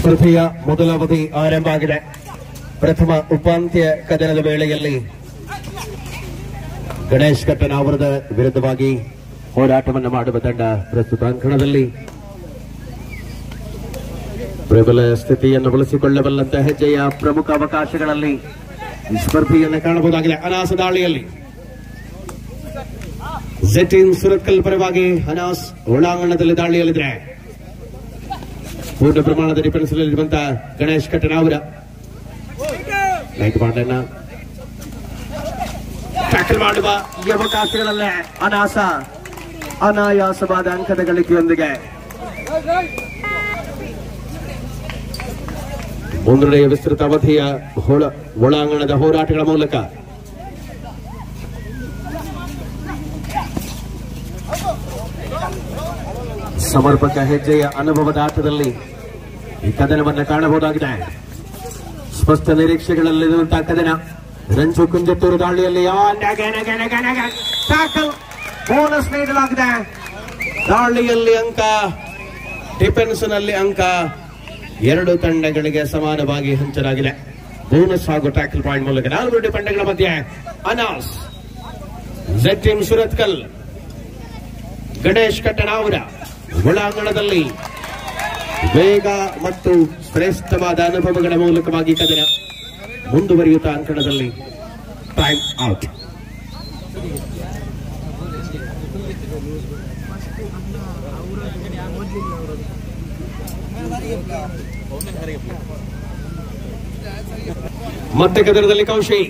ಸ್ಪರ್ಧೆಯ ಮೊದಲ ಅವಧಿ ಆರಂಭ ಆಗಿದೆ. ಪ್ರಥಮ ಉಪಾಂತ್ಯ ಕದನದ ವೇಳೆಯಲ್ಲಿ ಗಣೇಶ್ ಕಟ್ಟನಾವರದ ವಿರುದ್ಧವಾಗಿ ಹೋರಾಟವನ್ನು ಮಾಡುವ ತಂಡ ಪ್ರಸ್ತುತ ಅಂಕಣದಲ್ಲಿ ಪ್ರಬಲ ಸ್ಥಿತಿಯನ್ನು ಬಳಸಿಕೊಳ್ಳಬಲ್ಲಂತಹ ಹೆಜ್ಜೆಯ ಪ್ರಮುಖ ಅವಕಾಶಗಳಲ್ಲಿ ಈ ಸ್ಪರ್ಧೆಯನ್ನು ಕಾಣಬಹುದಾಗಿದೆ. ಅನಾಸ ದಾಳಿಯಲ್ಲಿ ಜೆಟಿನ್ ಸುರತ್ಕಲ್ ಪರವಾಗಿ ಅನಾಸ್ ಒಳಾಂಗಣದಲ್ಲಿ ದಾಳಿಯಲ್ಲಿದೆ. ಪೂರ್ಣ ಪ್ರಮಾಣದ ಡಿಫೆನ್ಸ್ ನಲ್ಲಿರುವಂತಹ ಗಣೇಶ್ ಕಟ್ಟನಾವರ ಲೈಟ್ ಬಾಂಡನ್ನ ಟ್ಯಾಕಲ್ ಮಾಡುವ ಈ ಅವಕಾಶಗಳಲ್ಲೇ ಅನಾಸ ಅನಾಯಾಸವಾದ ಅಂಕದ ಗಳಿಕೆಯೊಂದಿಗೆ ಮುಂದುವರೆಯ ವಿಸ್ತೃತ ಅವಧಿಯ ಒಳಾಂಗಣದ ಹೋರಾಟಗಳ ಮೂಲಕ ಸಮರ್ಪಕ ಹೆಜ್ಜೆಯ ಅನುಭವದ ಆಟದಲ್ಲಿ ಈ ಕದನವನ್ನು ಕಾಣಬಹುದಾಗಿದೆ. ಸ್ಪಷ್ಟ ನಿರೀಕ್ಷೆಗಳಲ್ಲಿರುವಂತಹ ಕದನ. ರಂಜು ಕುಂಜತ್ತೂರು ದಾಳಿಯಲ್ಲಿ ಬೋನಸ್ ನೀಡಲಾಗಿದೆ. ದಾಳಿಯಲ್ಲಿ ಅಂಕ, ಡಿಫೆನ್ಸ್ ನಲ್ಲಿ ಅಂಕ ಎರಡು ತಂಡಗಳಿಗೆ ಸಮಾನವಾಗಿ ಹಂಚಲಾಗಿದೆ. ಬೋನಸ್ ಹಾಗೂ ಟ್ಯಾಕಲ್ ಪಾಯಿಂಟ್ ಮೂಲಕ ನಾಲ್ಕು ತಂಡಗಳ ಮಧ್ಯೆ ಅನಾಸ್, ಜೆಟಿನ್ ಸುರತ್ಕಲ್, ಗಣೇಶ್ ಕಟ್ಟನಾವರ ಒಳಾಂಗಣದಲ್ಲಿ ವೇಗ ಮತ್ತು ಶ್ರೇಷ್ಠವಾದ ಅನುಭವಗಳ ಮೂಲಕವಾಗಿ ಕದನ ಮುಂದುವರಿಯುತ್ತಾ ಅಂಕಣದಲ್ಲಿ ಟೈಮ್ ಔಟ್. ಮತ್ತೆ ಕದನದಲ್ಲಿ ಕೌಶಿ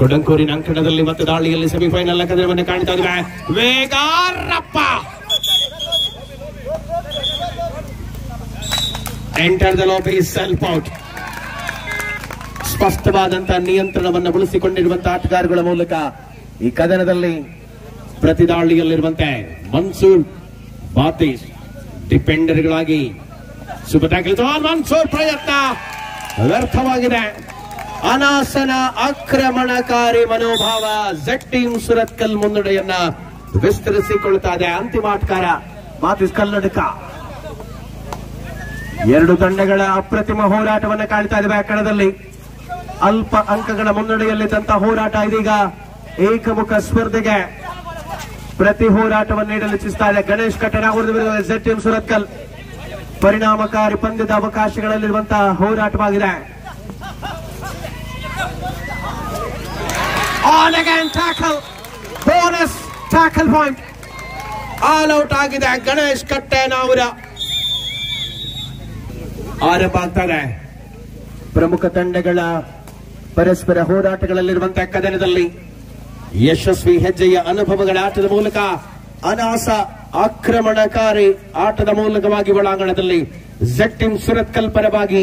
ಕೊಡಂಕೂರಿನ ಅಂಕಣದಲ್ಲಿ ಮತ್ತೆ ದಾಳಿಯಲ್ಲಿ ಸೆಮಿಫೈನಲ್ ಕದನವನ್ನು ಕಾಣ್ತಾ ಇದ್ವಿ. ವೇಗಾರಪ್ಪ enter the lobby, self out. ಸ್ಪಷ್ಟವಾದಂತಹ ನಿಯಂತ್ರಣವನ್ನು ಉಳಿಸಿಕೊಂಡಿರುವಂತಹ ಆಟಗಾರಗಳ ಮೂಲಕ ಈ ಕದನದಲ್ಲಿ ಪ್ರತಿ ದಾಳಿಯಲ್ಲಿರುವಂತೆ ಮನ್ಸೂರ್ ಬಾತೀಶ್ ಡಿಫೆಂಡರ್ಗಳಾಗಿ ಸೂಪರ್ ಟ್ಯಾಕಲ್. ಮನ್ಸೂರ್ ಪ್ರಯತ್ನ ವ್ಯರ್ಥವಾಗಿದೆ. ಅನಾಸನ ಆಕ್ರಮಣಕಾರಿ ಮನೋಭಾವ ಜೆಟಿನ್ ಸುರತ್ಕಲ್ ಮುನ್ನಡೆಯನ್ನ ವಿಸ್ತರಿಸಿಕೊಳ್ತಾ ಇದೆ. ಅಂತಿಮ ಆಟಗಾರ ಬಾತೀಶ್ ಕಲ್ಲಡ್ಕ. ಎರಡು ತಂಡಗಳ ಅಪ್ರತಿಮ ಹೋರಾಟವನ್ನು ಕಾಣ್ತಾ ಇದ್ದೇವೆ. ಅಕ್ಕಣದಲ್ಲಿ ಅಲ್ಪ ಅಂಕಗಳ ಮುನ್ನಡೆಯಲ್ಲಿದ್ದಂತಹ ಹೋರಾಟ ಇದೀಗ ಏಕಮುಖ ಸ್ಪರ್ಧೆಗೆ ಪ್ರತಿ ಹೋರಾಟವನ್ನು ನೀಡಲು ಇಚ್ಛಿಸ್ತಾ ಇದೆ. ಗಣೇಶ್ ಕಟ್ಟನಾವರದ ವಿರುದ್ಧ ಜೆಟಿನ್ ಸುರತ್ಕಲ್ ಪರಿಣಾಮಕಾರಿ ಪಂದ್ಯದ ಅವಕಾಶಗಳಲ್ಲಿರುವಂತಹ ಹೋರಾಟವಾಗಿದೆ. Bonus tackle point. All out ಆಗಿದೆ ಗಣೇಶ್ ಕಟ್ಟನಾವರ. ಆರಂಭ ಆಗ್ತದೆ ಪ್ರಮುಖ ತಂಡಗಳ ಪರಸ್ಪರ ಹೋರಾಟಗಳಲ್ಲಿರುವಂತಹ ಕದನದಲ್ಲಿ ಯಶಸ್ವಿ ಹೆಜ್ಜೆಯ ಅನುಭವಗಳ ಆಟದ ಮೂಲಕ ಅನಾಸ ಆಕ್ರಮಣಕಾರಿ ಆಟದ ಮೂಲಕವಾಗಿ ಒಳಾಂಗಣದಲ್ಲಿ ಜೆಟಿನ್ ಸುರತ್ಕಲ್ ಪರವಾಗಿ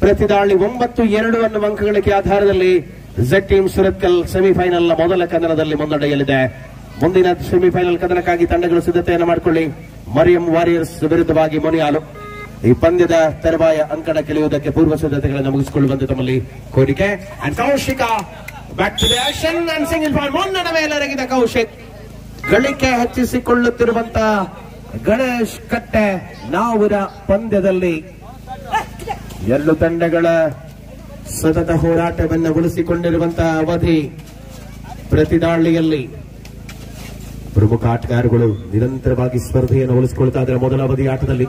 ಪ್ರತಿ ದಾಳಿ 9-2 ಅನ್ನುವ ಅಂಕಗಳಿಕೆ ಆಧಾರದಲ್ಲಿ ಜೆಟಿನ್ ಸುರತ್ಕಲ್ ಸೆಮಿಫೈನಲ್ ಮೊದಲ ಕದನದಲ್ಲಿ ಮುನ್ನಡೆಯಲಿದೆ. ಮುಂದಿನ ಸೆಮಿಫೈನಲ್ ಕದನಕ್ಕಾಗಿ ತಂಡಗಳು ಸಿದ್ಧತೆಯನ್ನು ಮಾಡಿಕೊಳ್ಳಿ. ಮರಿಯಂ ವಾರಿಯರ್ಸ್ ವಿರುದ್ಧವಾಗಿ ಮೊನಿಯಾಲು. ಈ ಪಂದ್ಯದ ತರುವಾಯ ಅಂಕಣ ಗೆಲ್ಲುವುದಕ್ಕೆ ಪೂರ್ವ ಸಿದ್ಧತೆಗಳನ್ನು ಮುಗಿಸಿಕೊಳ್ಳುವಂತೆ ತಮ್ಮಲ್ಲಿ ಕೋರಿಕೆ. And Kaushik back to the action and single point. ಮುನ್ನಡೆ ಮೇಲೆರಗಿದ ಕೌಶಿಕ್. ಗಳಿಕೆ ಹೆಚ್ಚಿಸಿಕೊಳ್ಳುತ್ತಿರುವಂತಹ ಗಣೇಶ್ ಕಟ್ಟೆ ನಾವರ ಪಂದ್ಯದಲ್ಲಿ ಎರಡು ತಂಡಗಳ ಸತತ ಹೋರಾಟವನ್ನು ಉಳಿಸಿಕೊಂಡಿರುವಂತಹ ಅವಧಿ. ಪ್ರತಿ ದಾಳಿಯಲ್ಲಿ ಪ್ರಮುಖ ಆಟಗಾರರು ನಿರಂತರವಾಗಿ ಸ್ಪರ್ಧೆಯನ್ನು ಉಳಿಸಿಕೊಳ್ತಾ ಇದ್ದಾರೆ. ಮೊದಲ ಅವಧಿ ಆಟದಲ್ಲಿ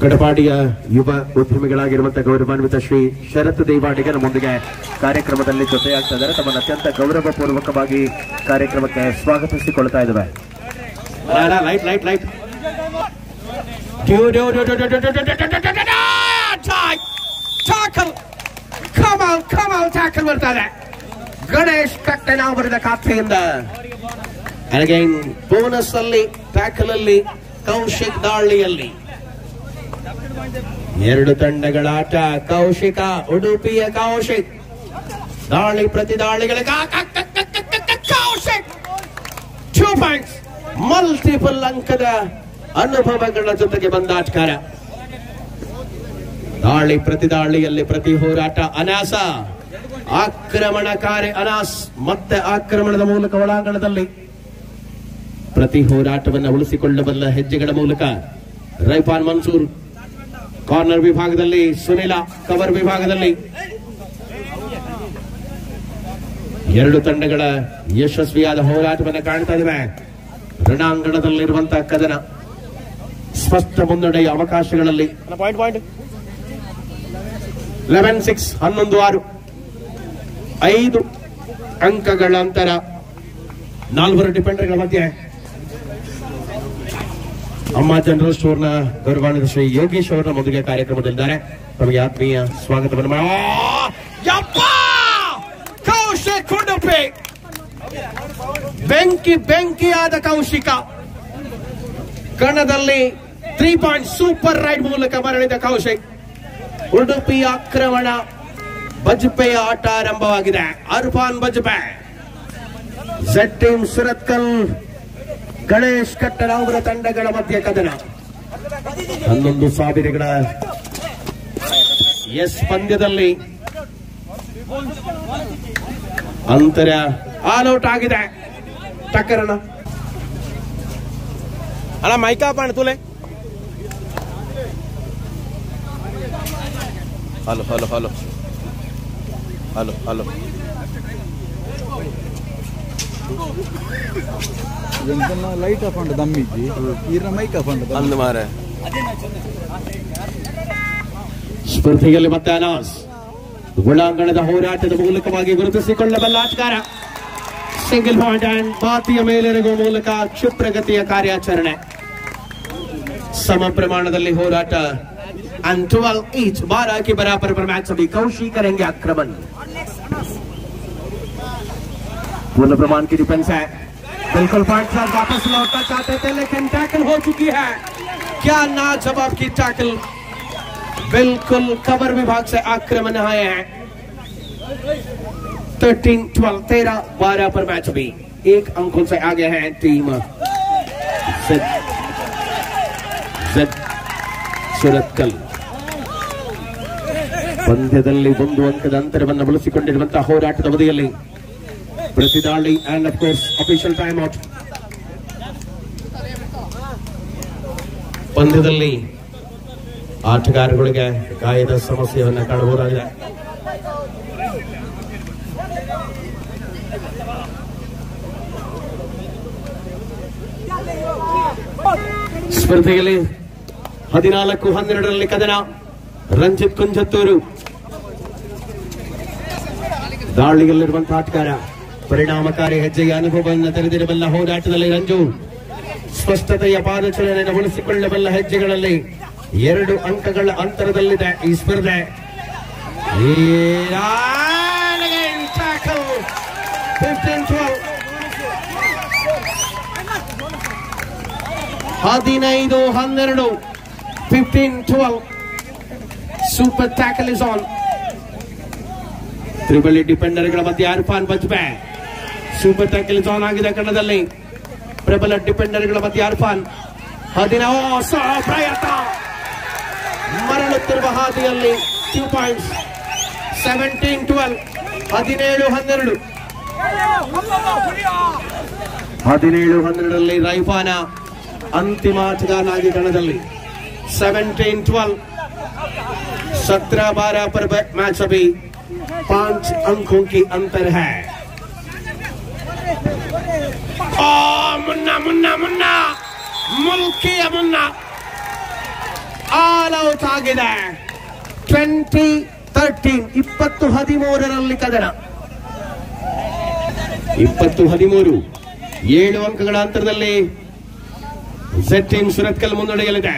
ಕಡಪಾಡಿಯ ಯುವ ಉದ್ಯಮಿಗಳಾಗಿರುವಂತಹ ಗೌರವಾನ್ವಿತ ಶ್ರೀ ಶರತ್ ದೇವಾಡಿಗ ನಮ್ಮೊಂದಿಗೆ ಕಾರ್ಯಕ್ರಮದಲ್ಲಿ ಜೊತೆಯಾಗ್ತಾ ಇದ್ದಾರೆ. ತಮ್ಮನ್ನು ಅತ್ಯಂತ ಗೌರವಪೂರ್ವಕವಾಗಿ ಕಾರ್ಯಕ್ರಮಕ್ಕೆ ಸ್ವಾಗತಿಸಿಕೊಳ್ತಾ ಇದ್ದೇವೆ. ಬರ್ತಾರೆ ಗಣೇಶ್ ಕಟ್ಟನಾವರದ ಖಾತೆಯಿಂದ. ಬೋನಸ್ ಅಲ್ಲಿ ಟ್ಯಾಕಲ್ ಅಲ್ಲಿ ಕೌಶಿಕ್ ದಾಳಿಯಲ್ಲಿ ಎರಡು ತಂಡಗಳ ಆಟ. ಕೌಶಿಕ ಉಡುಪಿಯ ಕೌಶಿಕ್ ದಾಳಿ ಪ್ರತಿ ದಾಳಿಗಳಿಗೆ ಕೌಶಿಕ್ 2 ಪಾಯಿಂಟ್ಸ್. ಮಲ್ಟಿಪಲ್ ಅಂಕದ ಅನುಭವಗಳ ಜೊತೆಗೆ ಬಂದ ಆಟಗಾರ. ದಾಳಿ ಪ್ರತಿ ದಾಳಿಯಲ್ಲಿ ಪ್ರತಿ ಹೋರಾಟ ಅನಾಸ ಆಕ್ರಮಣಕಾರಿ ಅನಾಸ್ ಮತ್ತೆ ಆಕ್ರಮಣದ ಮೂಲಕ ಒಳಾಂಗಣದಲ್ಲಿ ಪ್ರತಿ ಹೋರಾಟವನ್ನು ಉಳಿಸಿಕೊಳ್ಳಬಲ್ಲ ಹೆಜ್ಜೆಗಳ ಮೂಲಕ ರೈಫಾನ್ ಮನ್ಸೂರ್ ಕಾರ್ನರ್ ವಿಭಾಗದಲ್ಲಿ, ಸುನಿಲ ಕವರ್ ವಿಭಾಗದಲ್ಲಿ ಎರಡು ತಂಡಗಳ ಯಶಸ್ವಿಯಾದ ಹೋರಾಟವನ್ನು ಕಾಣ್ತಾ ಇದ್ದೇವೆ. ರಣಾಂಗಣದಲ್ಲಿರುವಂತಹ ಕದನ ಸ್ಪಷ್ಟ ಮುನ್ನಡೆಯ ಅವಕಾಶಗಳಲ್ಲಿ 11-6 11-6 5 ಅಂಕಗಳ ಅಂತರ. 4 ಡಿಫೆಂಡರ್ಗಳ ಮಧ್ಯೆ ಅಮ್ಮ ಜನರಲ್ ಸ್ಟೋರ್ನ ಗೌರವಾನ್ವಿತ ಶ್ರೀ ಯೋಗೇಶ್ ಅವರ ಮೊದಲಿಗೆ ಕಾರ್ಯಕ್ರಮದಲ್ಲಿದ್ದಾರೆ. ತಮಗೆ ಆತ್ಮೀಯ ಸ್ವಾಗತವನ್ನು. ಕೌಶಿಕ್ ಉಡುಪಿ, ಬೆಂಕಿಯಾದ ಕೌಶಿಕ ಕಣದಲ್ಲಿ 3 ಪಾಯಿಂಟ್ ಸೂಪರ್ ರೈಡ್ ಮೂಲಕ ಮರಳಿದ ಕೌಶಿಕ್. ಉಡುಪಿ ಆಕ್ರಮಣ, ಬಜ್ಪೆಯ ಆಟ ಆರಂಭವಾಗಿದೆ. Irfaan Bajpe, Z team Surathkal, Ganesh ಕಟ್ಟರಾವುರ ತಂಡಗಳ ಮಧ್ಯೆ ಕದನ. 11,000 ಎಸ್ ಪಂದ್ಯದಲ್ಲಿ ಅಂತರ ಆಲ್ಔಟ್ ಆಗಿದೆ. ಟಕ್ಕರನ ಅಲ್ಲ ಮೈಕಾ ಪಾಣ ತುಲೆ. Hello hello hello hello hello light off ಉಂಟು ದಮ್ಮಿದ್ದಿ ಈರ್ನ ಮೈಕ್ ಆಫ್ ಉಂಟು ಅಂದ ಮಾರೆ. ಸ್ಪರ್ಧೆಯಲ್ಲಿ ಮತ್ತೆ ಅನಾಸ್ ಒಳಾಂಗಣದ ಹೋರಾಟದ ಮೂಲಕವಾಗಿ ಗುರುತಿಸಿಕೊಳ್ಳಬಲ್ಲ ಆಟಗಾರ. ಸಿಂಗಲ್ ಪಾಯಿಂಟ್ ಅಂಡ್ ಬಾತಿಯ ಮೇಲೆರಗುವ ಮೂಲಕ ಕ್ಷಿಪ್ರಗತಿಯ ಕಾರ್ಯಾಚರಣೆ. ಸಮ ಪ್ರಮಾಣದಲ್ಲಿ ಹೋರಾಟ. and 12 each 12 के बराबर पर मैच अभी कौशिक करेंगे आक्रमण. पूर्ण प्रमाण की डिफेंस है. बिल्कुल पॉइंट साथ वापस लौटना चाहते थे लेकिन टैकल हो चुकी है. क्या नाजवाब की टैकल. बिल्कुल कवर विभाग से आक्रमण आए हैं. 13-12 13-12 पर मैच अभी 1 अंकों से आगे है टीम ಸುರತ್ಕಲ್. ಪಂದ್ಯದಲ್ಲಿ 1 ಅಂಕದ ಅಂತರವನ್ನು ಬಳಸಿಕೊಂಡಿರುವಂತಹ ಹೋರಾಟದ ಅವಧಿಯಲ್ಲಿ ಪ್ರತಿದಾಳಿ and of course official time out. ಪಂದ್ಯದಲ್ಲಿ ಆಟಗಾರಗಳಿಗೆ ಗಾಯದ ಸಮಸ್ಯೆಯನ್ನು ಕಾಣಬಹುದಾಗಿದೆ. ಸ್ಪರ್ಧೆಯಲ್ಲಿ 14-12 ಕದನ. ರಂಜಿತ್ ಕುಂಜತ್ತೂರು ದಾಳಿಯಲ್ಲಿರುವಂತಹ ಆಟಗಾರ. ಪರಿಣಾಮಕಾರಿ ಹೆಜ್ಜೆಯ ಅನುಭವವನ್ನು ತೆರೆದಿರಬಲ್ಲ ಹೋರಾಟದಲ್ಲಿ ರಂಜು ಸ್ಪಷ್ಟತೆಯ ಪಾದಚಲನೆಯನ್ನು ಉಳಿಸಿಕೊಳ್ಳಬಲ್ಲ ಹೆಜ್ಜೆಗಳಲ್ಲಿ 2 ಅಂಕಗಳ ಅಂತರದಲ್ಲಿದೆ ಈ ಸ್ಪರ್ಧೆ. 15-12 15-12 super tackle is on. Triple ಡಿಫೆಂಡರ್ಗಳ ಮಧ್ಯೆ Arfan Bajpe. Super tackle is on ಆಗಿದೆ ಕಣದಲ್ಲಿ. ಪ್ರಬಲ ಡಿಫೆಂಡರ್ಗಳ ಮಧ್ಯೆ ಅರ್ಫಾನ್. 16 ಪ್ರಯತ್ನ ಮರಳುತ್ತಿರುವ ಹಾದಿಯಲ್ಲಿ 2 ಪಾಯಿಂಟ್ಸ್. 17-12 17-12 17-12 ರೈಫಾನ अंतिम आटगारनागी कणदल्ली 17-12 17-12 पर मैच अभी 5 अंकों की अंतर है. मुन्ना मुन्ना मुन्ना मुल्की मुन्ना ಆಲ್ ಔಟ್ ಆಗಿದೆ. 20-13 20-13 ಕದನ. 20-13 7 ಅಂಕಗಳ ಅಂತರದಲ್ಲಿ ಝೆಡ್ ಟೀಮ್ ಸುರತ್ಕಲ್ ಮುನ್ನಡೆಯಲ್ಲಿದೆ.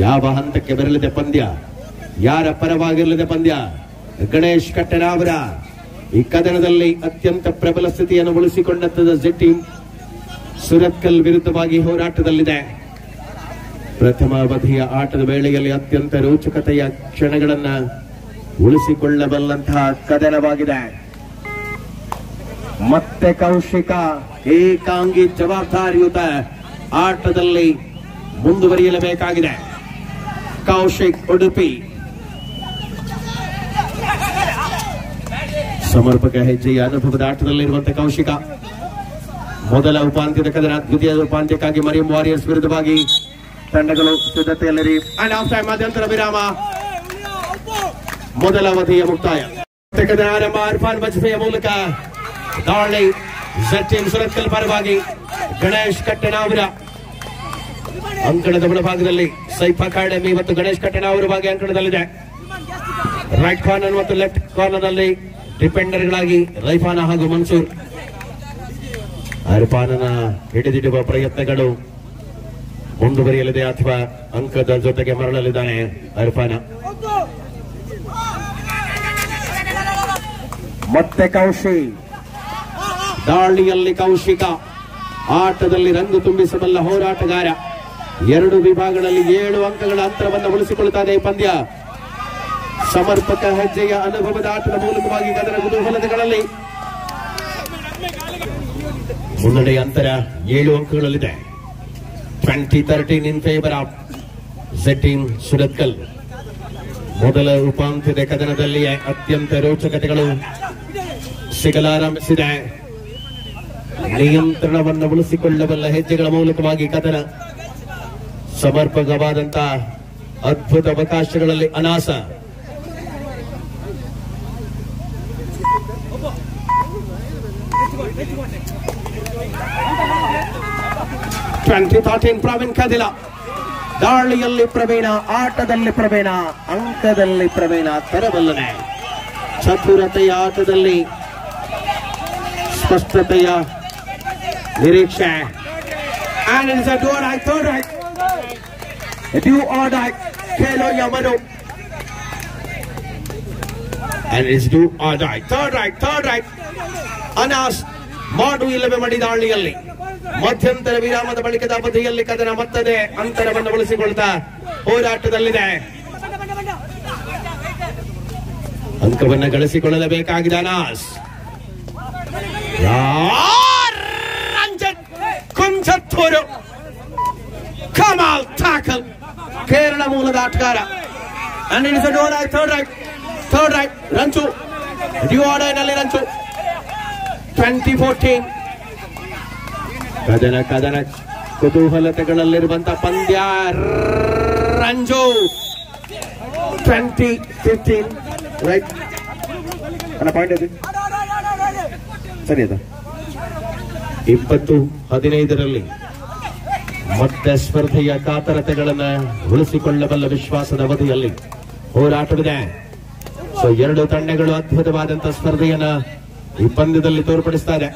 ಯಾವ ಹಂತಕ್ಕೆ ಬರಲಿದೆ ಪಂದ್ಯ, ಯಾರ ಪರವಾಗಿರಲಿದೆ ಪಂದ್ಯ. ಗಣೇಶ್ ಕಟ್ಟರಾವರ ಈ ಕದನದಲ್ಲಿ ಅತ್ಯಂತ ಪ್ರಬಲ ಸ್ಥಿತಿಯನ್ನು ಉಳಿಸಿಕೊಂಡಂತಹ ಝೆಡ್ ಟೀಮ್ ಸುರತ್ಕಲ್ ವಿರುದ್ಧವಾಗಿ ಹೋರಾಟದಲ್ಲಿದೆ. ಪ್ರಥಮ ಅವಧಿಯ ಆಟದ ವೇಳೆಯಲ್ಲಿ ಅತ್ಯಂತ ರೋಚಕತೆಯ ಕ್ಷಣಗಳನ್ನ ಉಳಿಸಿಕೊಳ್ಳಬಲ್ಲಂತಹ ಕದನವಾಗಿದೆ. ಮತ್ತೆ ಕೌಶಿಕ ಏಕಾಂಗಿ ಜವಾಬ್ದಾರಿಯುತ ಆಟದಲ್ಲಿ ಮುಂದುವರಿಯಲೇಬೇಕಾಗಿದೆ. ಕೌಶಿಕ್ ಉಡುಪಿ ಸಮರ್ಪಕ ಹೆಜ್ಜೆಯ ಅನುಭವದ ಆಟದಲ್ಲಿರುವಂತಹ ಕೌಶಿಕ ಮೊದಲ ಉಪಾಂತ್ಯದ ಕದನ, ದ್ವಿತೀಯ ಉಪಾಂತ್ಯಕ್ಕಾಗಿ ಮರಿಯಂ ವಾರಿಯರ್ಸ್ ವಿರುದ್ಧವಾಗಿ ತಂಡಗಳು ಸಿದ್ಧತೆಯಲ್ಲಿರಿ. ಅಂಡ್ ಆಫ್ ಟೈಮ್ ಮಧ್ಯಂತರ ವಿರಾಮ, ಮೊದಲ ಅವಧಿಯ ಮುಕ್ತಾಯ. ಕದನ ಆರಂಭ. ಇರ್ಫಾನ್ ಬಜ್ಪೆಯ ಮೂಲಕ ದಾಳಿ ಝಡ್ ಟೀಮ್ ಸುರತ್ಕಲ್ ಪರವಾಗಿ. ಗಣೇಶ್ ಕಟ್ಟೆನಾವರ ಅಂಕಣದ ಬಲಭಾಗದಲ್ಲಿ ಸೈಫ್ ಅಕಾಡೆಮಿ ಮತ್ತು ಗಣೇಶ್ ಕಟ್ಟೆನಾವರ ಭಾಗ ಅಂಕಣದಲ್ಲಿದೆ. ರೈಟ್ ಕಾರ್ನರ್ ಮತ್ತು ಲೆಫ್ಟ್ ಕಾರ್ನರ್ ನಲ್ಲಿ ಡಿಫೆಂಡರ್ಗಳಾಗಿ ರೈಫಾನ ಹಾಗೂ ಮನ್ಸೂರ್. ಇರ್ಫಾನನ ಹಿಡಿದಿಡುವ ಪ್ರಯತ್ನಗಳು ಮುಂದುವರಿಯಲಿದೆ ಅಥವಾ ಅಂಕದ ಜೊತೆಗೆ ಮರಳಲಿದ್ದಾನೆ ಇರ್ಫಾನ. ಮತ್ತೆ ಕೌಶಿ ದಾಳಿಯಲ್ಲಿ ಕೌಶಿಕ ಆಟದಲ್ಲಿ ರಂಗು ತುಂಬಿಸಬಲ್ಲ ಹೋರಾಟಗಾರ. 2 ವಿಭಾಗಗಳಲ್ಲಿ 7 ಅಂಕಗಳ ಅಂತರವನ್ನು ಉಳಿಸಿಕೊಳ್ಳುತ್ತದೆ ಪಂದ್ಯ. ಸಮರ್ಪಕ ಹೆಜ್ಜೆಯ ಅನುಭವದ ಆಟದ ಮೂಲಕವಾಗಿ ಅದರ ಕುತೂಹಲತೆಗಳಲ್ಲಿ ಮುನ್ನಡೆಯ ಅಂತರ 7 ಅಂಕಗಳಲ್ಲಿದೆ. 20-13 in favour of Z team Surathkal. ಮೊದಲ ಉಪಾಂತ್ಯದ ಕದನದಲ್ಲಿಯೇ ಅತ್ಯಂತ ರೋಚಕತೆಗಳು ಸಿಗಲಾರಂಭಿಸಿದೆ. ನಿಯಂತ್ರಣವನ್ನು ಉಳಿಸಿಕೊಳ್ಳಬಲ್ಲ ಹೆಜ್ಜೆಗಳ ಮೂಲಕವಾಗಿ ಕದನ. ಸಮರ್ಪಕವಾದಂತಹ ಅದ್ಭುತ ಅವಕಾಶಗಳಲ್ಲಿ ಅನಾಸ. ಪ್ರವೀಣ್ ಕದಿಲ ದಾಳಿಯಲ್ಲಿ ಪ್ರವೀಣ, ಆಟದಲ್ಲಿ ಪ್ರವೀಣ, ಅಂಕದಲ್ಲಿ ಪ್ರವೀಣ ತರಬಲ್ಲನೆ. ಚತುರತೆಯ ಆಟದಲ್ಲಿ ಸ್ಪಷ್ಟತೆಯ ನಿರೀಕ್ಷೆ. And it is a do or die, third right. Do or die, Kelo Yamano. And it is do or die, third right. Annas ಮಾಡು ಇಲ್ಲವೇ ಮಡಿದಾಳಿಯಲ್ಲಿ ಮಧ್ಯಂತರ ವಿರಾಮದ ಬಳಿಕದ ಅವಧಿಯಲ್ಲಿ ಕದನ ಮತ್ತದೆ ಅಂತರವನ್ನು ಉಳಿಸಿಕೊಳ್ತಾ ಹೋರಾಟದಲ್ಲಿದೆ. ಅಂಕವನ್ನು ಗಳಿಸಿಕೊಳ್ಳಲೇಬೇಕಾಗಿದೆ ಅನಾಸ್. ರಂಜನ್ ಕುಂಚತ್ತೂರು ಕಮಾಲ್ ಟ್ಯಾಕಲ್. ಕೇರಳ ಮೂಲದ ಆಟಗಾರ. And it is a do or die, third right. ರಂಚು do or die ನಲ್ಲಿ ರಂಚು. 2014 ಕದನ ಕುತೂಹಲತೆಗಳಲ್ಲಿರುವಂತಹ ಪಂದ್ಯ. ರಂಜು 2015 ರೈಟ್ ಅನ್ನ ಪಾಯಿಂಟ್ ಇದೆ ಸರಿ ಅದ. 2015ರಲ್ಲಿ ಮತ್ತೆ ಸ್ಪರ್ಧೆಯ ಕಾತರತೆಗಳನ್ನು ಉಳಿಸಿಕೊಳ್ಳಬಲ್ಲ ವಿಶ್ವಾಸದ ಅವಧಿಯಲ್ಲಿ ಹೋರಾಟವಿದೆ. ಸೊ 2 ತಂಡಗಳು ಅದ್ಭುತವಾದಂತಹ ಸ್ಪರ್ಧೆಯನ್ನ ಈ ಪಂದ್ಯದಲ್ಲಿ ತೋರ್ಪಡಿಸ್ತಾರೆ.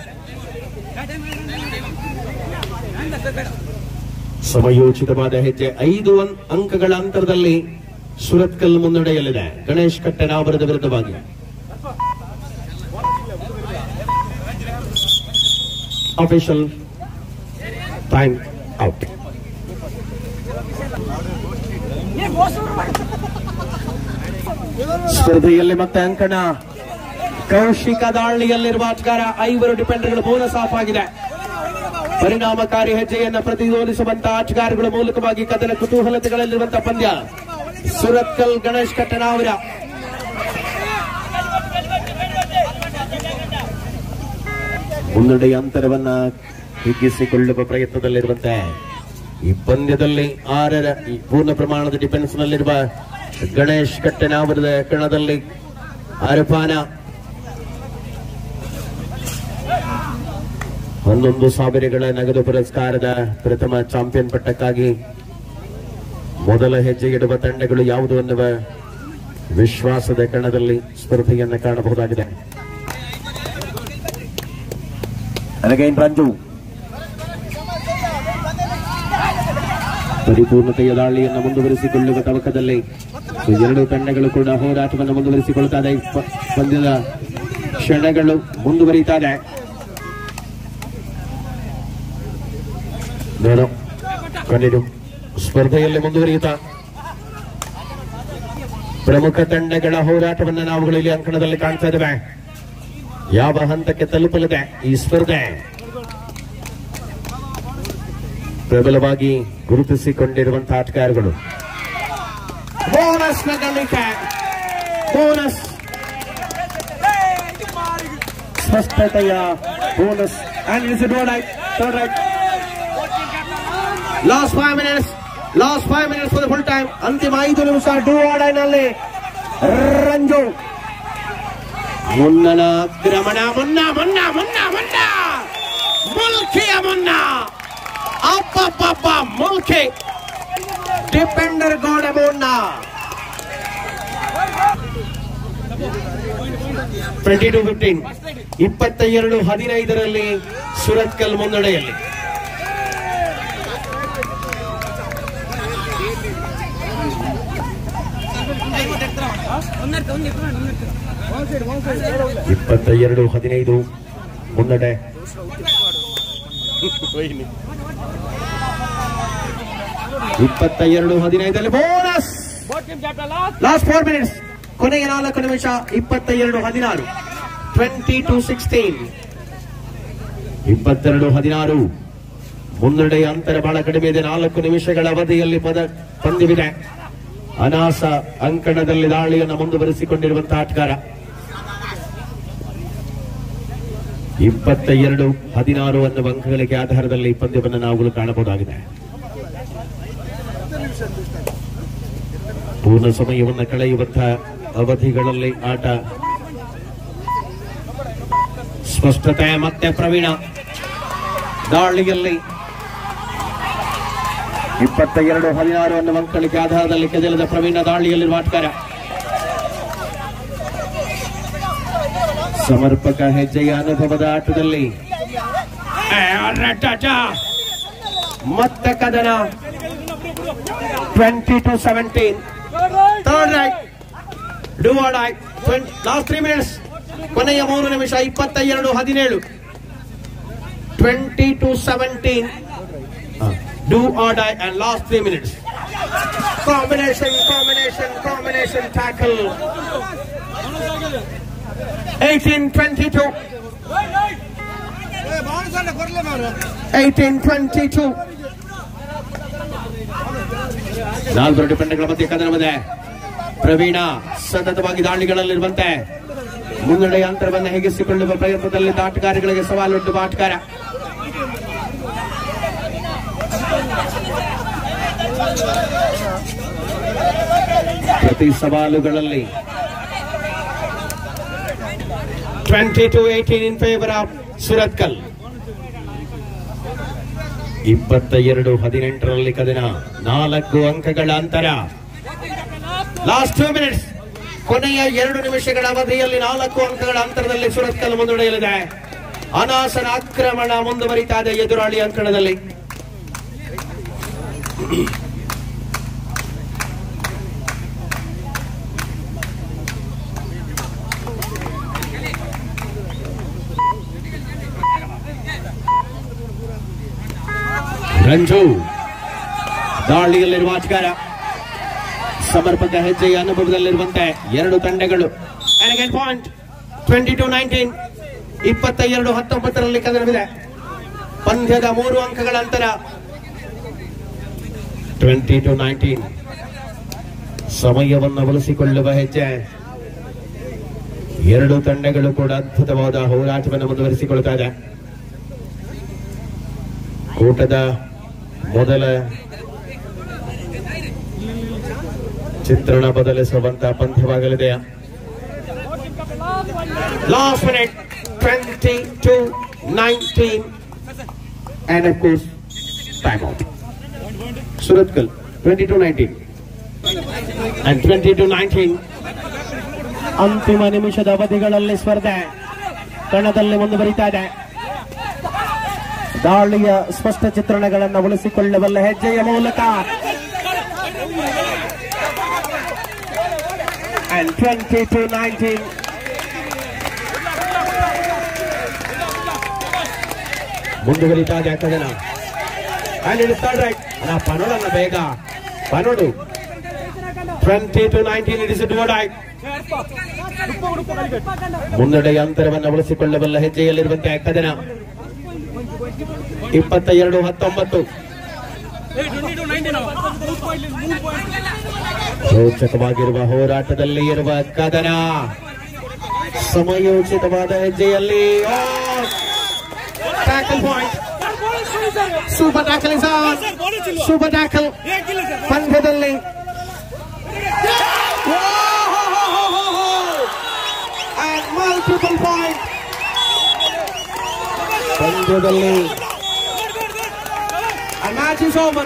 ಸಮಯೋಚಿತವಾದ ಹೆಜ್ಜೆ. 5 ಅಂಕಗಳ ಅಂತರದಲ್ಲಿ ಸುರತ್ಕಲ್ ಮುನ್ನಡೆಯಲ್ಲಿದೆ ಗಣೇಶ್ ಕಟ್ಟೆನಾವರದ ವಿರುದ್ಧವಾಗಿ. Official time out. ಸ್ಪರ್ಧೆಯಲ್ಲಿ ಮತ್ತೆ ಅಂಕಣ. ಕೌಶಿಕ ದಾಳಿಯಲ್ಲಿರುವ ಆಟಗಾರ. 5 ಡಿಫೆಂಡರ್ಗಳು ಬೋನಸ್ ಆಫ್ ಆಗಿದೆ. ಪರಿಣಾಮಕಾರಿ ಹೆಜ್ಜೆಯನ್ನು ಪ್ರತಿರೋಧಿಸುವಂತಹ ಆಟಗಾರಗಳ ಮೂಲಕವಾಗಿ ಕದನ ಕುತೂಹಲತೆಗಳಲ್ಲಿರುವಂತಹ ಪಂದ್ಯ. ಸುರತ್ಕಲ್ ಗಣೇಶ್ ಕಟ್ಟೆನಾವರ. ಮುನ್ನಡೆಯ ಅಂತರವನ್ನ ಹಿಗ್ಗಿಸಿಕೊಳ್ಳುವ ಪ್ರಯತ್ನದಲ್ಲಿರುವಂತೆ ಈ ಪಂದ್ಯದಲ್ಲಿ 6ರ ಪೂರ್ಣ ಪ್ರಮಾಣದ ಡಿಫೆನ್ಸ್ ನಲ್ಲಿರುವ ಗಣೇಶ್ ಕಟ್ಟೆನಾವರದ ಕಣದಲ್ಲಿ ಇರ್ಫಾನ 11,000 ನಗದು ಪುರಸ್ಕಾರದ ಪ್ರಥಮ ಚಾಂಪಿಯನ್ ಪಟ್ಟಕ್ಕಾಗಿ ಮೊದಲ ಹೆಜ್ಜೆ ಇಡುವ ತಂಡಗಳು ಯಾವುದು ಎನ್ನುವ ವಿಶ್ವಾಸದ ಕಣದಲ್ಲಿ ಸ್ಪರ್ಧೆಯನ್ನು ಕಾಣಬಹುದಾಗಿದೆ. ರಂಜು ಪರಿಪೂರ್ಣತೆಯ ದಾಳಿಯನ್ನು ಮುಂದುವರಿಸಿಕೊಳ್ಳುವ ತವಕದಲ್ಲಿ 2 ತಂಡಗಳು ಕೂಡ ಹೋರಾಟವನ್ನು ಮುಂದುವರಿಸಿಕೊಳ್ಳುತ್ತಾರೆ. ಪಂದ್ಯದ ಕ್ಷಣಗಳು ಮುಂದುವರಿಯುತ್ತಾರೆ. ಕಂಡಿಡು ಸ್ಪರ್ಧೆಯಲ್ಲಿ ಮುಂದುವರಿಯುತ್ತಾ ಪ್ರಮುಖ ತಂಡಗಳ ಹೋರಾಟವನ್ನು ನಾವುಗಳು ಇಲ್ಲಿ ಅಂಕಣದಲ್ಲಿ ಕಾಣ್ತಾ ಇದ್ದೇವೆ. ಯಾವ ಹಂತಕ್ಕೆ ತಲುಪಲಿದೆ ಈ ಸ್ಪರ್ಧೆ? ಪ್ರಬಲವಾಗಿ ಗುರುತಿಸಿಕೊಂಡಿರುವಂತಹ ಆಟಗಾರಗಳು. ಬೋನಸ್ ಸ್ಪಷ್ಟತೆಯ bonus and it is a third right. Last 5 minutes for the full time. ಅಂತಿಮ 5 ನಿಮಿಷ ಡೂ ಆರ್ ಡೈ ನಲ್ಲಿ ರಂಜು ಮುನ್ನನ ಆಕ್ರಮಣ ಮುನ್ನ ಮುಲ್ಕಿಯ ಮುನ್ನ ಅಪ್ಪಪ್ಪ ಮುಲ್ಕಿ ಡಿಫೆಂಡರ್ ಗೋಡೆ ಮುನ್ನ 22-15 22-15 ಸುರತ್ಕಲ್ ಮುನ್ನಡೆಯಲ್ಲಿ. ಇಪ್ಪತ್ತ 15 ಮುನ್ನಡೆ. 22-15 ಬೋನಸ್. ಲಾಸ್ಟ್ 4 ಮಿನಿಟ್ಸ್, ಕೊನೆಯ 4 ನಿಮಿಷ. 22-16 22-16 22-16 ಮುನ್ನಡೆ. ಅಂತರ ಬಹಳ ಕಡಿಮೆ ಇದೆ. 4 ನಿಮಿಷಗಳ ಅವಧಿಯಲ್ಲಿ ಪಂದ್ಯವಿದೆ. ಅನಾಸ ಅಂಕಣದಲ್ಲಿ ದಾಳಿಯನ್ನು ಮುಂದುವರಿಸಿಕೊಂಡಿರುವಂತಹ ಆಟಗಾರ. 22-16 ಅನ್ನುವ ಅಂಕಗಳಿಗೆ ಆಧಾರದಲ್ಲಿ ಈ ಪಂದ್ಯವನ್ನು ನಾವುಗಳು ಕಾಣಬಹುದಾಗಿದೆ. ಪೂರ್ಣ ಸಮಯವನ್ನು ಕಳೆಯುವಂತಹ ಅವಧಿಗಳಲ್ಲಿ ಆಟ ಸ್ಪಷ್ಟತೆ. ಮತ್ತೆ ಪ್ರವೀಣ ದಾಳಿಯಲ್ಲಿ 22-16 ಅನ್ನುವ ಅಂಕಗಳಿಗೆ ಆಧಾರದಲ್ಲಿ ಕೆದಲದ ಪ್ರವೀಣ ದಾಳಿಯಲ್ಲಿರುವ ಆಟಗಾರ. ಸಮರ್ಪಕ ಹೆಜ್ಜೆಯ ಅನುಭವದ ಆಟದಲ್ಲಿ ಮತ್ತೆ ಕದನ. 22-17 third right do or die. Last 3 minutes, ಕೊನೆಯ 3 ನಿಮಿಷ. 22-17 22-17 do or die and last 3 minutes. Combination tackle. 18-22 18-22 4 ಡಿಫೆಂಡರ್ಗಳ ಮಧ್ಯೆ ಕದನ ಮಧ್ಯೆ ಪ್ರವೀಣ ಸತತವಾಗಿ ದಾಳಿಗಳಲ್ಲಿರುವಂತೆ ಮುನ್ನಡೆಯ ಅಂತರವನ್ನು ಹೇಗಿಸಿಕೊಳ್ಳುವ ಪ್ರಯತ್ನದಲ್ಲಿ ಆಟಗಾರಗಳಿಗೆ ಸವಾಲೊಡ್ಡುವ ಆಟಗಾರ. ಪ್ರತಿ ಸವಾಲುಗಳಲ್ಲಿ 22-18 ಇನ್ ಫೇವರ್ ಆಫ್ ಸುರತ್ಕಲ್. 22-18 ಕದನ. 4 ಅಂಕಗಳ ಅಂತರ. ಲಾಸ್ಟ್ 2 ಮಿನಿಟ್ಸ್, ಕೊನೆಯ 2 ನಿಮಿಷಗಳ ಅವಧಿಯಲ್ಲಿ 4 ಅಂಕಗಳ ಅಂತರದಲ್ಲಿ ಸುರತ್ಕಲ್ ಮುನ್ನಡೆಯಲಿದೆ. ಅನಾಸನ ಆಕ್ರಮಣ ಮುಂದುವರಿತಾ ಇದೆ ಎದುರಾಳಿ ಅಂಕಣದಲ್ಲಿ. ರಂಜು ದಾಳಿಯಲ್ಲಿರುವ ಆಟಗಾರ. ಸಮರ್ಪಕ ಹೆಜ್ಜೆಯ ಅನುಭವದಲ್ಲಿರುವಂತೆ 2 ತಂಡಗಳು. 22-19 22-19 ಕದನವಿದೆ. ಪಂದ್ಯದ 3 ಅಂಕಗಳ ಅಂತರ. 22-19 ಸಮಯವನ್ನು ಬಳಸಿಕೊಳ್ಳುವ ಹೆಜ್ಜೆ. 2 ತಂಡಗಳು ಕೂಡ ಅದ್ಭುತವಾದ ಹೋರಾಟವನ್ನು ಮುಂದುವರಿಸಿಕೊಳ್ತಾ ಇದೆ. ಕೂಟದ ಮೊದಲ ಚಿತ್ರಣ ಬದಲಿಸುವಂತಹ ಪಂದ್ಯವಾಗಲಿದೆ. Last minute 22-19 and of course time out. Suratkal 22-19 and 22-19 ಅಂತಿಮ ನಿಮಿಷದ ಅವಧಿಗಳಲ್ಲಿ ಸ್ಪರ್ಧೆ ಕಣದಲ್ಲಿ ಮುಂದುವರಿತಾ ಇದೆ. ದಾಳಿಯ ಸ್ಪಷ್ಟ ಚಿತ್ರಣಗಳನ್ನು ಉಳಿಸಿಕೊಳ್ಳಬಲ್ಲ ಹೆಜ್ಜೆಯ ಮೂಲಕ and 22-19 ಮುಂದುವರಿತಾ ಇದೆ ಕದನ. and it is third right. ಪನೋಡನ್ನ ಬೇಗ ಪನೋಡು. 22-19 it is a do or die. ಮುನ್ನಡೆಯ ಅಂತರವನ್ನು ಉಳಿಸಿಕೊಳ್ಳಬಲ್ಲ ಹೆಜ್ಜೆಯಲ್ಲಿರುವಂತೆ ಕದನ. 22-19 ರೋಚಕವಾಗಿರುವ ಹೋರಾಟದಲ್ಲಿ ಇರುವ ಕದನ. ಸಮಯೋಚಿತವಾದ ಹೆಜ್ಜೆಯಲ್ಲಿ tackle point. Super tackle is on. Super tackle. ಪಂದ್ಯದಲ್ಲಿ and multiple point. ಪಂದ್ಯದಲ್ಲಿ and match is over.